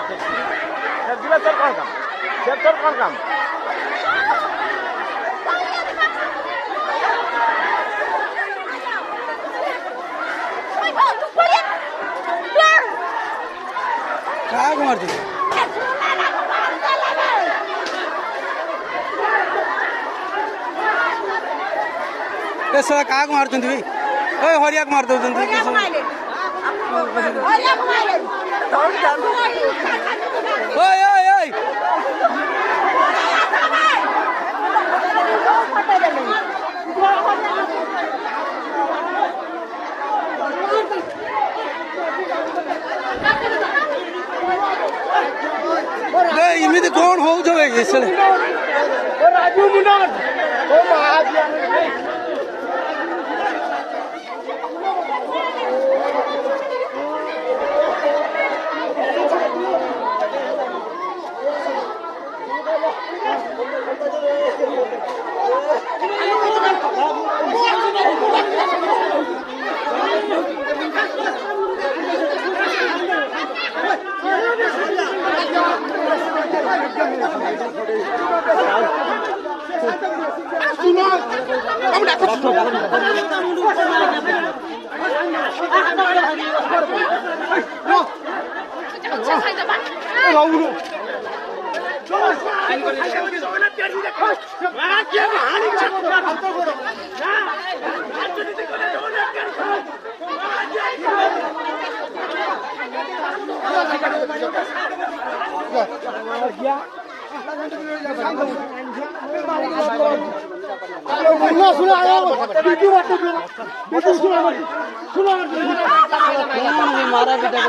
দিলে তোর কোন কাম তোর কোন কাম কাক মারছিস साला काग मारते भाई ओए हरियाक मार दो ओए ओए ओए इमिति कौन हो जो है इसले राजू मुनार ओ महाजिया मारा बेटा